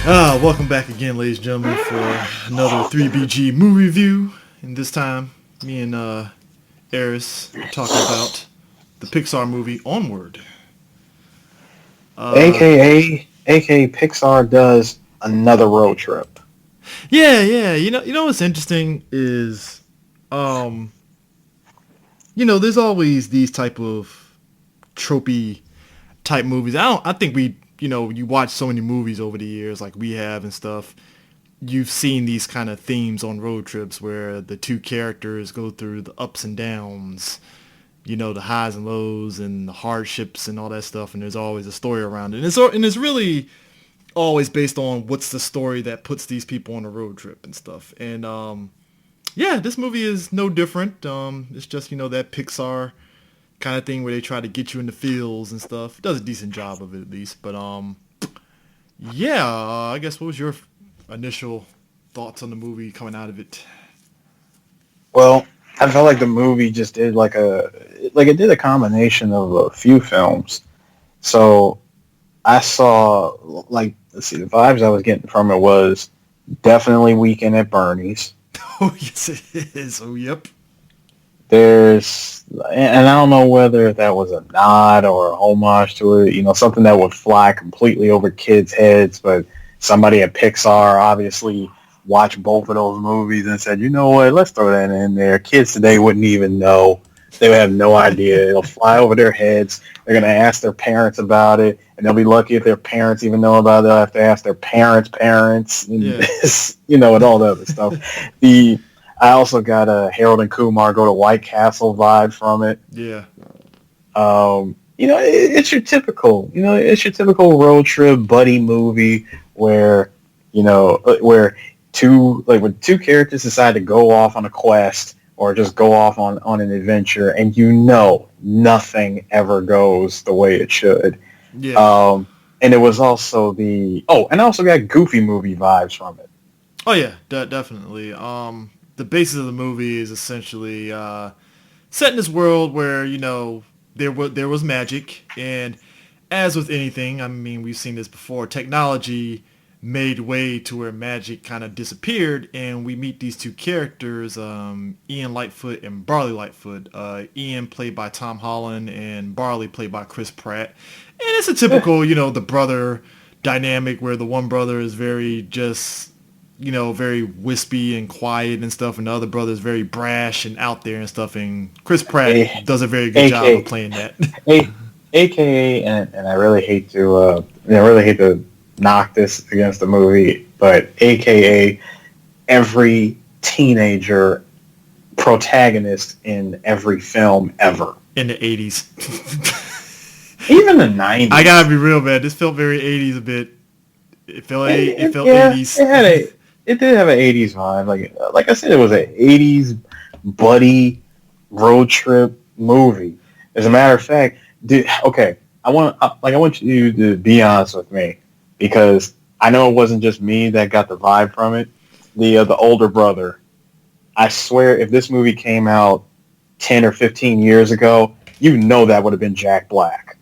Welcome back again, ladies and gentlemen, for another 3BG movie review. And this time, me and Eris are talking about the Pixar movie Onward. Uh, AKA Pixar does another road trip. yeah. You know what's interesting is, um, there's always these type of tropey type movies. I think you watch so many movies over the years, like we have and stuff. You've seen these kind of themes on road trips where the two characters go through the ups and downs, the highs and lows and the hardships and all that stuff, and there's always a story around it. And it's really always based on what's the story that puts these people on a road trip and stuff. And yeah, this movie is no different. It's just that Pixar kind of thing where they try to get you in the feels and stuff. It does a decent job of it at least. But yeah, I guess what was your initial thoughts on the movie coming out of it? Well, I felt like the movie just did it did a combination of a few films. So I saw let's see, the vibes I was getting from it was definitely Weekend at Bernie's. Oh yes, it is. Oh yep. And I don't know whether that was a nod or a homage to it, something that would fly completely over kids' heads, but somebody at Pixar obviously watched both of those movies and said, you know what, let's throw that in there. Kids today wouldn't even know. They would have no idea. It'll fly over their heads. They're going to ask their parents about it, and they'll be lucky if their parents even know about it. They'll have to ask their parents, and, Yeah. and all the other stuff. I also got a Harold and Kumar Go to White Castle vibe from it. Yeah. It's your typical road trip buddy movie where, where when two characters decide to go off on a quest or just go off on an adventure, and nothing ever goes the way it should. Yeah. And it was also and I also got Goofy movie vibes from it. Oh yeah, definitely. The basis of the movie is essentially set in this world where there was magic, and as with anything, I mean we've seen this before. Technology made way to where magic kind of disappeared, and we meet these two characters, Ian Lightfoot and Barley Lightfoot. Ian played by Tom Holland and Barley played by Chris Pratt, and it's a typical the brother dynamic where the one brother is very just very wispy and quiet and stuff, and the other brother is very brash and out there and stuff, and Chris Pratt does a very good job of playing that. AKA, and I really hate to knock this against the movie, but AKA every teenager protagonist in every film ever. In the 80s. Even the 90s. I gotta be real, man. This felt very 80s a bit. It felt 80s. It did have an 80s vibe. Like I said, it was an 80s buddy road trip movie. As a matter of fact, I want you to be honest with me, because I know it wasn't just me that got the vibe from it. The older brother, I swear, if this movie came out 10 or 15 years ago, that would have been Jack Black.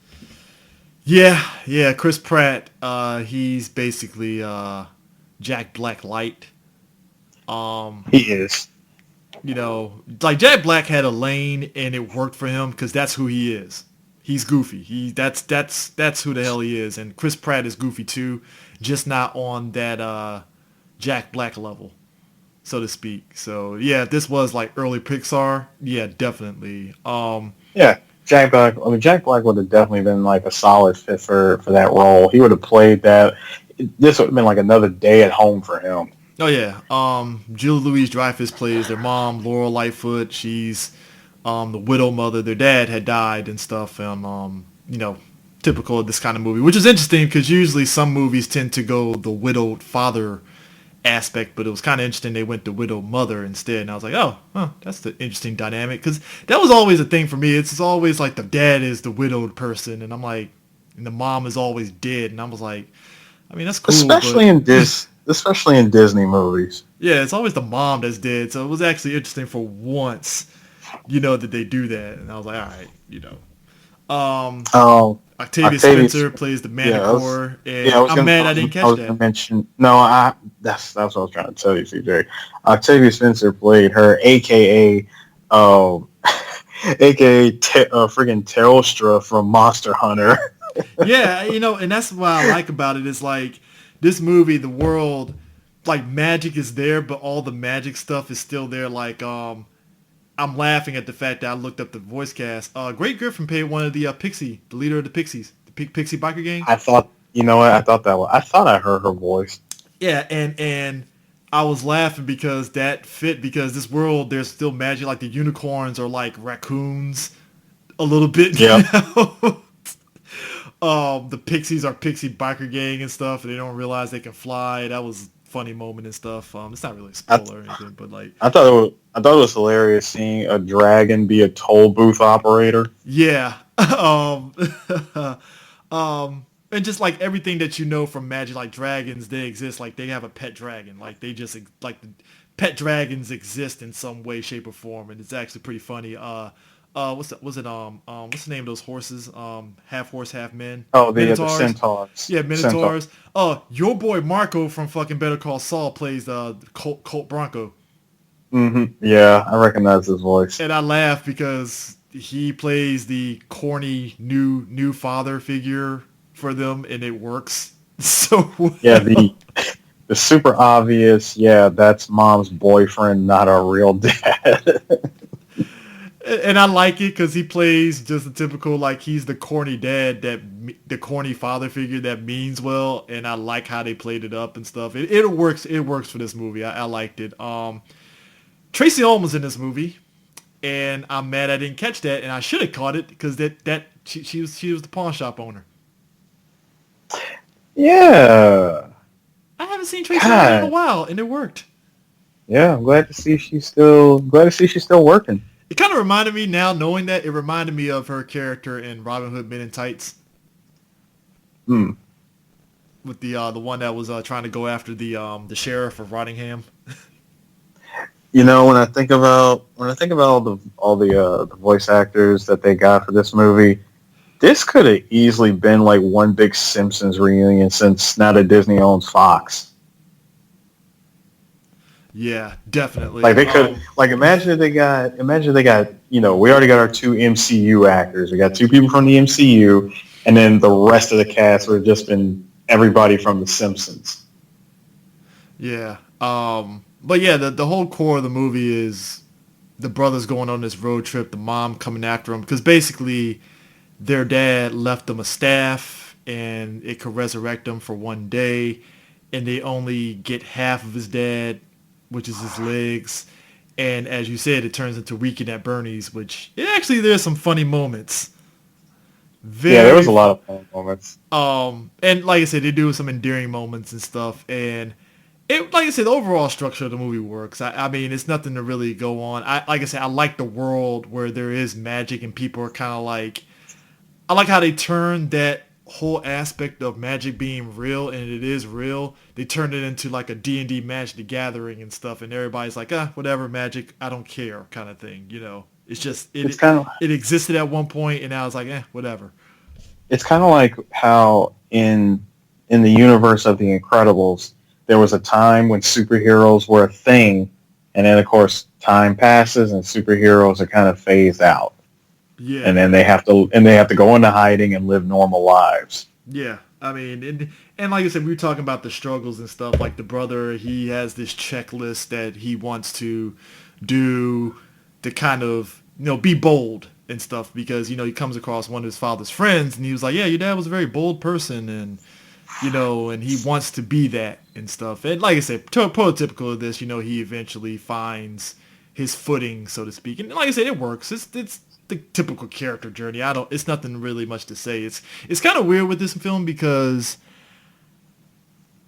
Yeah. Chris Pratt, he's basically Jack Black light. He is. Like Jack Black had a lane and it worked for him because that's who he is. He's goofy. That's who the hell he is. And Chris Pratt is goofy too, just not on that Jack Black level, so to speak. So yeah, if this was like early Pixar, yeah, definitely. Yeah, Jack Black. I mean, Jack Black would have definitely been like a solid fit for that role. He would have played that. This would have been like another day at home for him. Oh yeah. Julie Louise Dreyfus plays their mom, Laurel Lightfoot. She's the widow mother. Their dad had died and stuff, and typical of this kind of movie, which is interesting because usually some movies tend to go the widowed father aspect, but it was kind of interesting they went the widowed mother instead, and I was like, oh, that's the interesting dynamic, because that was always a thing for me. It's always like the dad is the widowed person, and I'm like, and the mom is always dead, and I was like, I mean, that's cool, especially in Disney movies. Yeah, it's always the mom that's dead, so it was actually interesting for once, that they do that, and I was like, all right, Um, Oh, Octavia Octavius. Spencer plays the Yeah, Manicore, yeah. and I'm mad I didn't I catch was that. gonna mention. No, that's what I was trying to tell you, CJ. Octavia Spencer played her, aka, um, aka friggin' Telstra from Monster Hunter. Yeah, and that's what I like about it is like this movie, the world, like magic is there, but all the magic stuff is still there. Like, I'm laughing at the fact that I looked up the voice cast. Great Griffin played one of the the leader of the Pixies, the Pixie biker gang. I thought, you know what? I thought I heard her voice. Yeah, and I was laughing because that fit because this world there's still magic. Like the unicorns are like raccoons a little bit. Yep. The Pixies are Pixie biker gang and stuff, and they don't realize they can fly. That was a funny moment and stuff. It's not really a I, spoiler or anything, but like, I thought it was hilarious seeing a dragon be a toll booth operator. yeah. And just like everything that you know from magic, like dragons, they exist. Like they have a pet dragon. Like they just like the pet dragons exist in some way, shape, or form, and it's actually pretty funny. What's the name of those horses? Half horse, half men. Oh, the Minotaurs. centaurs. Yeah, Centaur. Minotaurs. Your boy Marco from fucking Better Call Saul plays Colt Bronco, Yeah, I recognize his voice. and I laugh because he plays the corny new father figure for them, and it works so Yeah, well. the super obvious. Yeah, that's mom's boyfriend, not a real dad. And I like it because he plays just a typical like he's the corny dad the corny father figure that means well, and I like how they played it up and stuff. It works. It works for this movie. I liked it. Tracy Ullman's in this movie, and I'm mad I didn't catch that, and I should have caught it because she was the pawn shop owner. Yeah. I haven't seen Tracy Ullman in a God. while, and it worked. Yeah, I'm glad to see she's still working. It kind of reminded me now, knowing that it reminded me of her character in Robin Hood Men in Tights Hmm. with the one that was trying to go after the sheriff of Rottingham. You know, when I think about the voice actors that they got for this movie, this could have easily been like one big Simpsons reunion since now that Disney owns Fox. Yeah, definitely. Like they could like imagine they got, you know, we already got our two MCU actors. We got two people from the MCU, and then the rest of the cast would have just been everybody from the Simpsons. Yeah. But yeah, the whole core of the movie is the brothers going on this road trip, the mom coming after them, because basically their dad left them a staff and it could resurrect them for one day, and they only get half of his dad, which is his legs. And as you said, it turns into Weekend at Bernie's, which actually there's some funny moments. Yeah, there Very, was a lot of fun moments. and like I said, they do some endearing moments and stuff. And it, like I said, the overall structure of the movie works. I mean, it's nothing to really go on. Like I said, I like the world where there is magic and people are kind of like, I like how they turned that whole aspect of magic being real, and it is real. They turned it into like a D&D Magic the Gathering and stuff, and everybody's like, whatever, magic, I don't care kind of thing, you know. It's just, It's kind of it existed at one point, and now it's like, whatever. it's kind of like how in the universe of The Incredibles, there was a time when superheroes were a thing, and then of course time passes and superheroes are kind of phased out, Yeah. and then they have to go into hiding and live normal lives. Yeah, I mean, and like I said, we were talking about the struggles and stuff. Like the brother, he has this checklist that he wants to do to kind of, be bold and stuff because, he comes across one of his father's friends and he was like, yeah, your dad was a very bold person and, and he wants to be that and stuff. And like I said, prototypical of this, he eventually finds his footing, so to speak. And like I said, it works. It's the typical character journey. It's nothing really much to say. It's kind of weird with this film because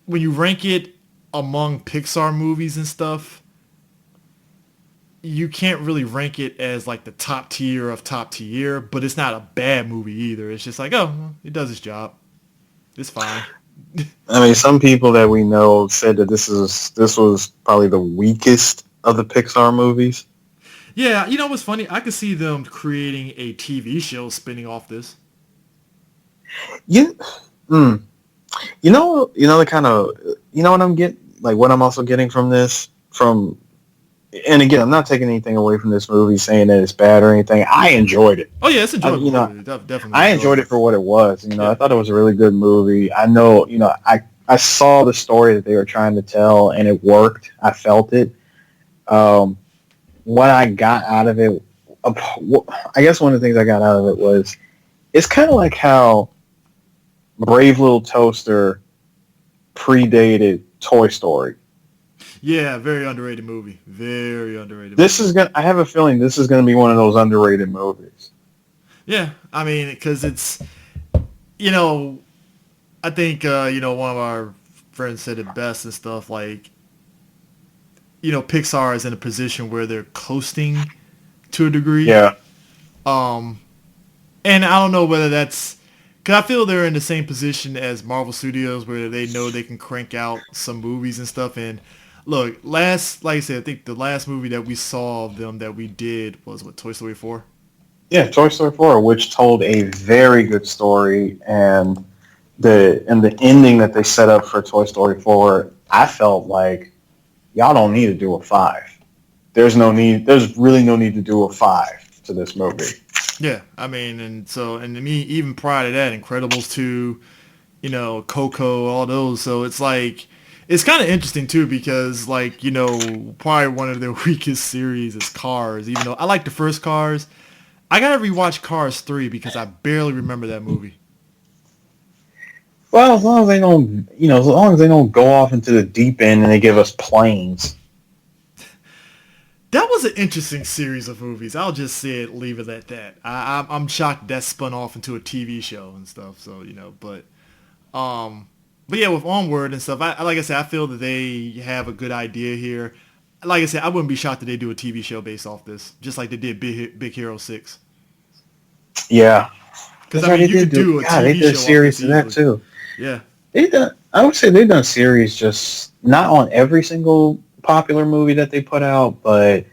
when you rank it among Pixar movies and stuff, you can't really rank it as like the top tier of top tier, but it's not a bad movie either. It's just like, it does its job. It's fine. I mean, some people that we know said that this was probably the weakest of the Pixar movies. Yeah, what's funny? I could see them creating a TV show spinning off this. You, mm, the kind of, what I'm getting, like what I'm also getting from this, and again, I'm not taking anything away from this movie, saying that it's bad or anything. I enjoyed it. Oh yeah, it's I, enjoyable movie. Definitely I enjoyed it enjoyable. for what it was. I Yeah. thought it was a really good movie. I know, I saw the story that they were trying to tell, and it worked. I felt it. Um, what I got out of it, I guess one of the things I got out of it was it's kind of like how Brave Little Toaster predated Toy Story. Yeah, very underrated movie. Very underrated This movie. is gonna. I have a feeling this is gonna be one of those underrated movies. Yeah, I mean, because it's you know, I think one of our friends said it best and stuff. Like, Pixar is in a position where they're coasting to a degree. Yeah. Um, and I don't know whether that's because I feel they're in the same position as Marvel Studios, where they know they can crank out some movies and stuff. And look, like I said, I think the last movie that we saw of them that we did was what, Toy Story 4. Yeah, Toy Story 4, which told a very good story, and the ending that they set up for Toy Story 4, I felt like y'all don't need to do a 5. There's no need. There's really no need to do a 5 to this movie. Yeah, I mean, and to me, even prior to that, Incredibles 2, Coco, all those. So it's like, it's kind of interesting too because like, probably one of their weakest series is Cars. Even though I like the first Cars, I gotta rewatch Cars 3 because I barely remember that movie. Well, as long as they don't, as long as they don't go off into the deep end and they give us planes. That was an interesting series of movies. I'll just say it, leave it at that. I'm shocked that spun off into a TV show and stuff. So um, but yeah, with Onward and stuff, like I said, I feel that they have a good idea here. Like I said, I wouldn't be shocked that they do a TV show based off this, just like they did Big Hero 6. Yeah, Because that's I right. mean, They you did could do. do a God, they TV did a show off series this to that easily. too. Yeah, They done. I would say they've done series, just not on every single popular movie that they put out, but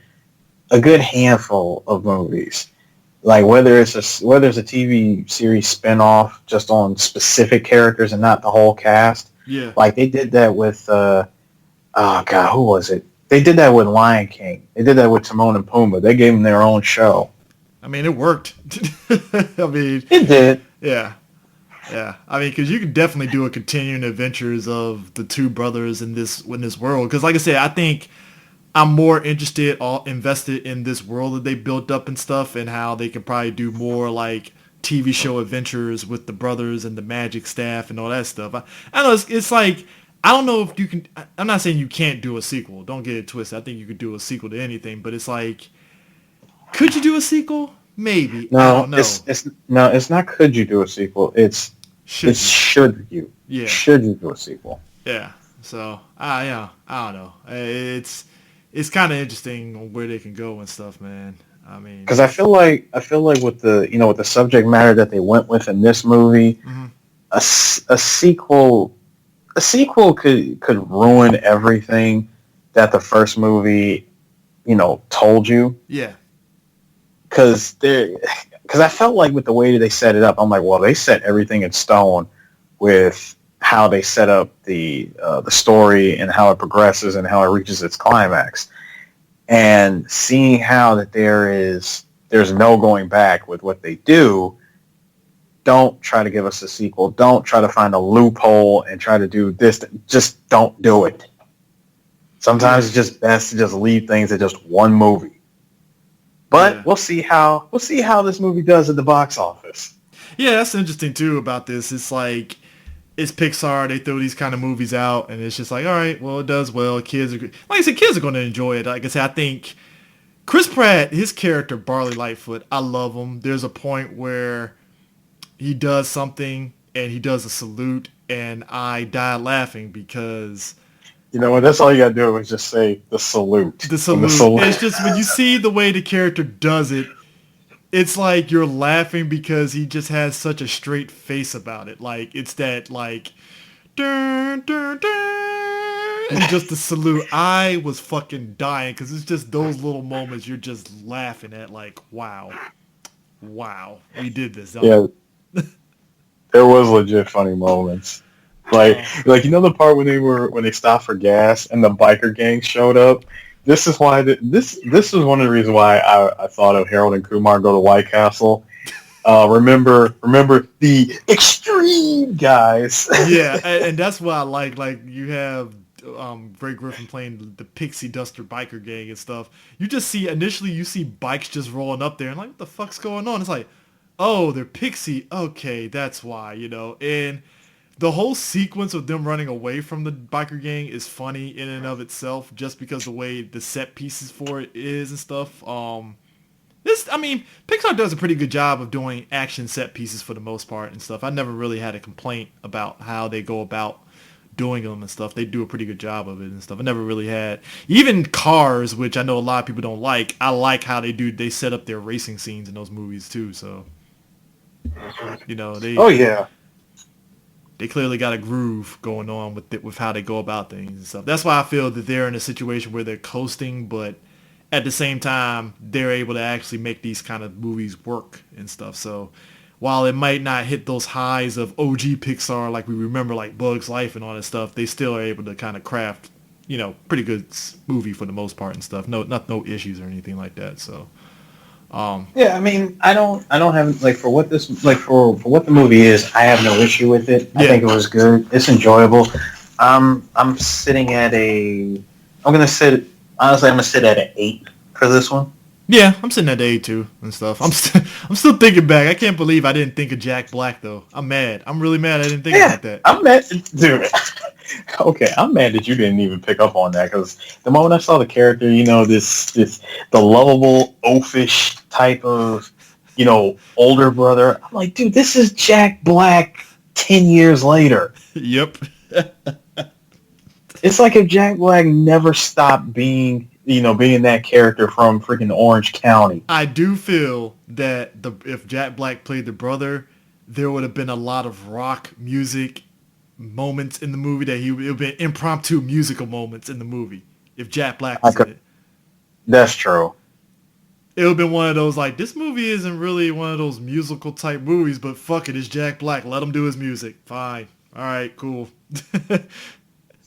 a good handful of movies. Like whether it's a TV series spinoff just on specific characters and not the whole cast. yeah. Like they did that with oh god, who was it? They did that with Lion King. They did that with Timon and Pumbaa. They gave them their own show. I mean, it worked. I mean, It did. yeah. Yeah, I mean, because you could definitely do a continuing adventures of the two brothers in this world. Because, like I said, I think I'm more invested in this world that they built up and stuff, and how they could probably do more like TV show adventures with the brothers and the magic staff and all that stuff. I know it's like I don't know if you can. I'm not saying you can't do a sequel. Don't get it twisted. I think you could do a sequel to anything, but it's like, could you do a sequel? Maybe. I No, don't know. it's not. Could you do a sequel? It's Should you? Yeah. should you do a sequel? Yeah. So yeah, I don't know. It's kind of interesting where they can go and stuff, man. I mean, Because I feel like with the subject matter that they went with in this movie, mhm. a sequel could ruin everything that the first movie told you. Yeah, Because I felt like with the way they set it up, I'm like, well, they set everything in stone with how they set up the story and how it progresses and how it reaches its climax, and seeing how that there's no going back with what they do. Don't try to give us a sequel. Don't try to find a loophole and try to do this. Just don't do it. Sometimes yeah, it's just best to just leave things at just one movie. But yeah, we'll see how this movie does at the box office. yeah. That's interesting too about this. It's like it's Pixar. They throw these kind of movies out, and it's just like, all right, well, it does well. Kids are, like I said, kids are going to enjoy it. Like I said, I think Chris Pratt, his character Barley Lightfoot, I love him. There's a point where he does something and he does a salute, and I die laughing because You know what? That's all you gotta do is just say the salute. the When the salute. salute. It's just when you see the way the character does it, it's like you're laughing because he just has such a straight face about it. Like it's that like dun, dun, dun, and just the salute. I was fucking dying because it's just those little moments you're just laughing at. Like wow, wow, we did this. Huh? Yeah, there was legit funny moments. Like, Oh, the part when they stopped for gas and the biker gang showed up. This is why this was one of the reasons why I thought of Harold and Kumar Go to White Castle. Remember the extreme guys. yeah, and that's why I like you have Ray Griffin playing the Pixie Duster biker gang and stuff. You just see initially you see bikes just rolling up there and like what the fuck's going on? It's like, oh, they're Pixie. Okay, that's why, And the whole sequence of them running away from the biker gang is funny in and of itself, just because the way the set pieces for it is and stuff. Pixar does a pretty good job of doing action set pieces for the most part and stuff. I never really had a complaint about how they go about doing them and stuff. They do a pretty good job of it and stuff. I never really had, even Cars, which I know a lot of people don't like. I like how they set up their racing scenes in those movies too. So, they Oh yeah. they clearly got a groove going on with how they go about things and stuff. That's why I feel that they're in a situation where they're coasting, but at the same time, they're able to actually make these kind of movies work and stuff. So while it might not hit those highs of OG Pixar like we remember, like Bug's Life and all that stuff, they still are able to kind of craft, pretty good movie for the most part and stuff. No issues or anything like that. So, Yeah, I don't have like for what this like for what the movie is. I have no issue with it. I yeah, think it was good. It's enjoyable. I'm sitting at a. I'm gonna sit. Honestly, I'm gonna sit at an 8 for this one. yeah, I'm sitting at the A2 and stuff. I'm still thinking back. I can't believe I didn't think of Jack Black though. I'm mad. I'm really mad I didn't think Yeah, about that. I'm mad, dude. Okay, I'm mad that you didn't even pick up on that because the moment I saw the character, the lovable oafish type of, older brother. I'm like, dude, this is Jack Black 10 years later. Yep. It's like if Jack Black never stopped being that character from freaking Orange County. I do feel that if Jack Black played the brother, there would have been a lot of rock music moments in the movie it would have been impromptu musical moments in the movie if Jack Black I was in could, it. that's true. It would have been one of those like this movie isn't really one of those musical type movies, but fuck it, it's Jack Black. Let him do his music. Fine. All right, cool.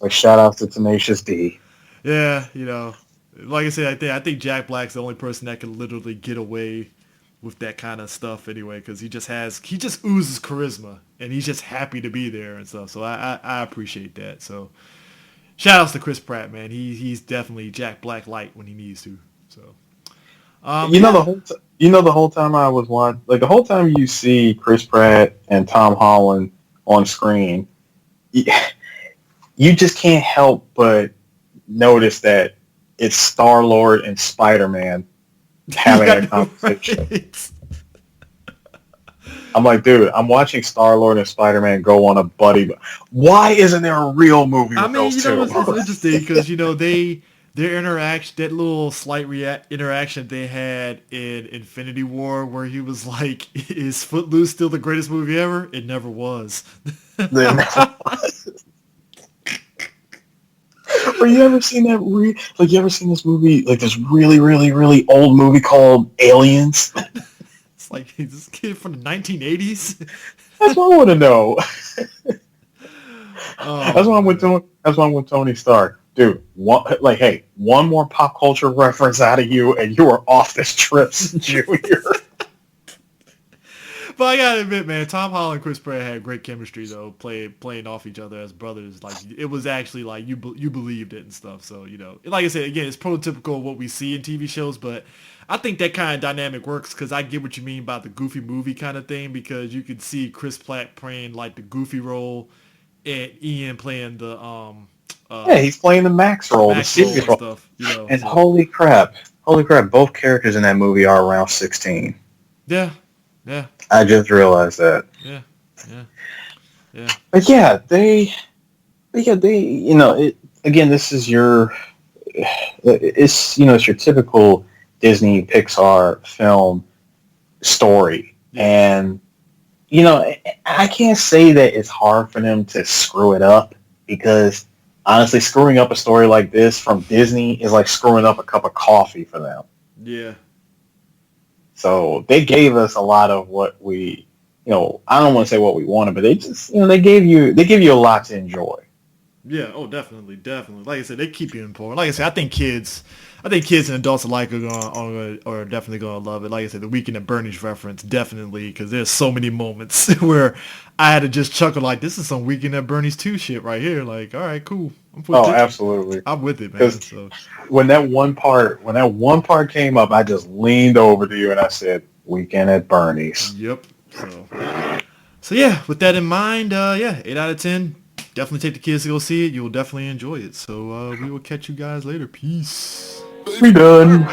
Like shout out to Tenacious D. Yeah, like I said, I think Jack Black's the only person that can literally get away with that kind of stuff anyway, because he just oozes charisma and he's just happy to be there and stuff. So I appreciate that. So shout outs to Chris Pratt, man. He's definitely Jack Black light when he needs to. So yeah. The whole time I was watching, like the whole time you see Chris Pratt and Tom Holland on screen, you just can't help but notice that it's Star-Lord and Spider-Man having a conversation. Right. I'm like, dude, I'm watching Star-Lord and Spider-Man go on a buddy. Why isn't there a real movie with those two? It's interesting because their interaction, that little slight interaction they had in Infinity War, where he was like, "Is Footloose still the greatest movie ever?" It never was. Or you ever seen that? You ever seen this movie? Like this really, really, really old movie called Aliens. It's like this kid from the 1980s. That's what I want to know. Oh, That's why I'm with Tony Stark, dude. One more pop culture reference out of you, and you are off this trip, Junior. But I gotta admit, man, Tom Holland and Chris Pratt had great chemistry though, playing off each other as brothers. Like it was actually like you believed it and stuff. So like I said again, it's prototypical of what we see in TV shows, but I think that kind of dynamic works because I get what you mean about the goofy movie kind of thing, because you could see Chris Pratt playing like the goofy role and Ian playing the Yeah, he's playing the Max role, the serious role. Stuff. And holy crap, both characters in that movie are around 16. Yeah. Yeah. I just realized that. Yeah. But they, again, this is it's your typical Disney Pixar film story. Yeah. And, I can't say that it's hard for them to screw it up because honestly, screwing up a story like this from Disney is like screwing up a cup of coffee for them. Yeah. So they gave us a lot of what we I don't want to say what we wanted, but they just, they give you a lot to enjoy. Yeah, oh, definitely, definitely. Like I said, they keep you informed. Like I said, I think kids and adults alike are definitely gonna love it. Like I said, the Weekend at Bernie's reference, definitely, because there's so many moments where I had to just chuckle, like, this is some Weekend at Bernie's 2 shit right here. Like, all right, cool, Oh, absolutely. I'm with it, man. Because So, when that one part came up, I just leaned over to you and I said, "Weekend at Bernie's." yep. So yeah, with that in mind, yeah, 8 out of 10. Definitely take the kids to go see it. You will definitely enjoy it. So we will catch you guys later. Peace. We done.